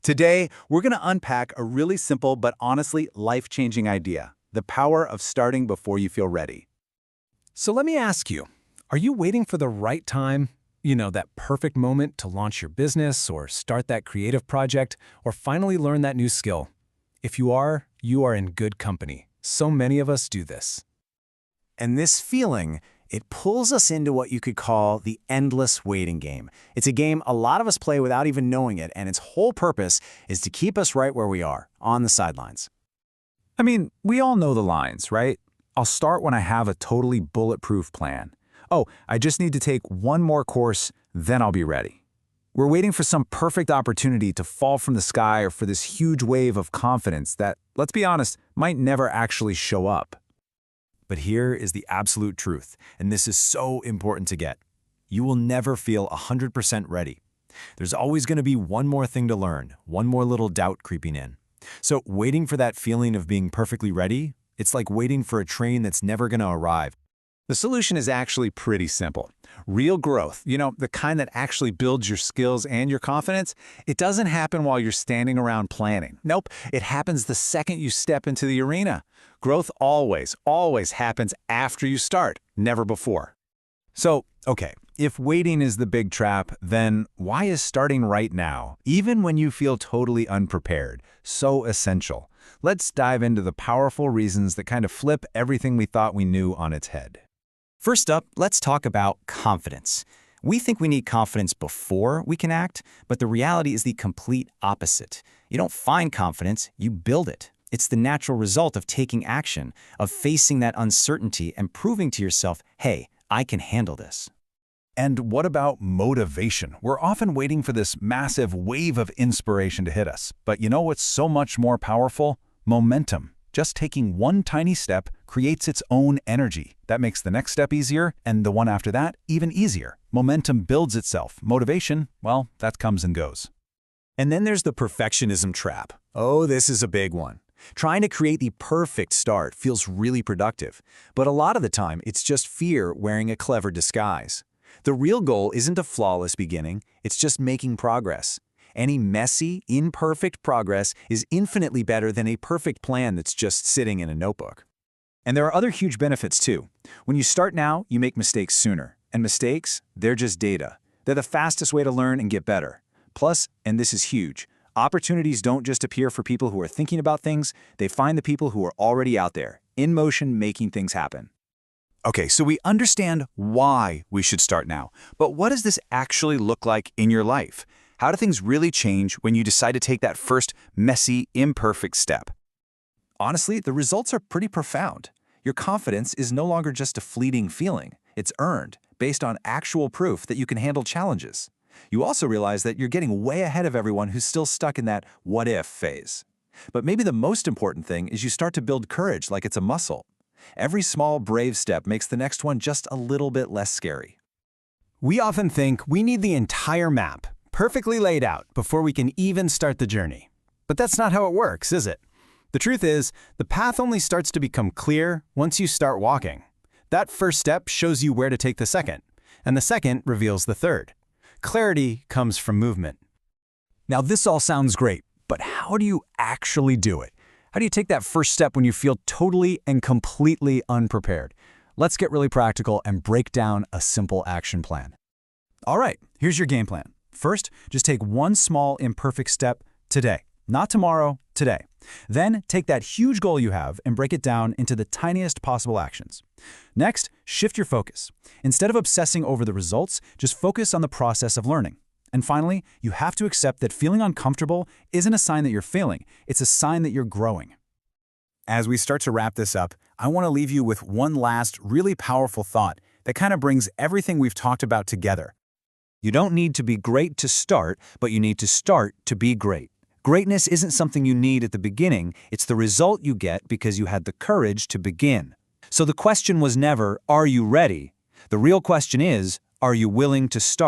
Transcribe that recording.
Today, we're going to unpack a really simple but honestly life-changing idea: the power of starting before you feel ready. So let me ask you, are you waiting for the right time? That perfect moment to launch your business or start that creative project or finally learn that new skill? If you are in good company. So many of us do this. And this feeling, it pulls us into what you could call the endless waiting game. It's a game a lot of us play without even knowing it, and its whole purpose is to keep us right where we are, on the sidelines. I mean, we all know the lines, right? I'll start when I have a totally bulletproof plan. Oh, I just need to take one more course, then I'll be ready. We're waiting for some perfect opportunity to fall from the sky or for this huge wave of confidence that, let's be honest, might never actually show up. But here is the absolute truth, and this is so important to get. You will never feel 100% ready. There's always going to be one more thing to learn, one more little doubt creeping in. So waiting for that feeling of being perfectly ready, it's like waiting for a train that's never going to arrive. The solution is actually pretty simple. Real growth, the kind that actually builds your skills and your confidence, it doesn't happen while you're standing around planning. Nope, it happens the second you step into the arena. Growth always happens after you start, never before. So, okay, if waiting is the big trap, then why is starting right now, even when you feel totally unprepared, so essential? Let's dive into the powerful reasons that kind of flip everything we thought we knew on its head. First up, let's talk about confidence. We think we need confidence before we can act, but the reality is the complete opposite. You don't find confidence, you build it. It's the natural result of taking action, of facing that uncertainty and proving to yourself, hey, I can handle this. And what about motivation? We're often waiting for this massive wave of inspiration to hit us. But you know what's so much more powerful? Momentum. Just taking one tiny step creates its own energy. That makes the next step easier, and the one after that even easier. Momentum builds itself. Motivation, well, that comes and goes. And then there's the perfectionism trap. Oh, this is a big one. Trying to create the perfect start feels really productive, but a lot of the time it's just fear wearing a clever disguise. The real goal isn't a flawless beginning, it's just making progress. Any messy, imperfect progress is infinitely better than a perfect plan that's just sitting in a notebook. And there are other huge benefits too. When you start now, you make mistakes sooner. And mistakes, they're just data. They're the fastest way to learn and get better. Plus, and this is huge, opportunities don't just appear for people who are thinking about things, they find the people who are already out there, in motion, making things happen. Okay, so we understand why we should start now, but what does this actually look like in your life? How do things really change when you decide to take that first messy, imperfect step? Honestly, the results are pretty profound. Your confidence is no longer just a fleeting feeling. It's earned, based on actual proof that you can handle challenges. You also realize that you're getting way ahead of everyone who's still stuck in that what-if phase. But maybe the most important thing is you start to build courage like it's a muscle. Every small, brave step makes the next one just a little bit less scary. We often think we need the entire map, perfectly laid out, before we can even start the journey. But that's not how it works, is it? The truth is, the path only starts to become clear once you start walking. That first step shows you where to take the second, and the second reveals the third. Clarity comes from movement. Now, this all sounds great, but how do you actually do it? How do you take that first step when you feel totally and completely unprepared? Let's get really practical and break down a simple action plan. All right, here's your game plan. First, just take one small, imperfect step today. Not tomorrow, today. Then take that huge goal you have and break it down into the tiniest possible actions. Next, shift your focus. Instead of obsessing over the results, just focus on the process of learning. And finally, you have to accept that feeling uncomfortable isn't a sign that you're failing, it's a sign that you're growing. As we start to wrap this up, I want to leave you with one last really powerful thought that kind of brings everything we've talked about together. You don't need to be great to start, but you need to start to be great. Greatness isn't something you need at the beginning, it's the result you get because you had the courage to begin. So the question was never, are you ready? The real question is, are you willing to start?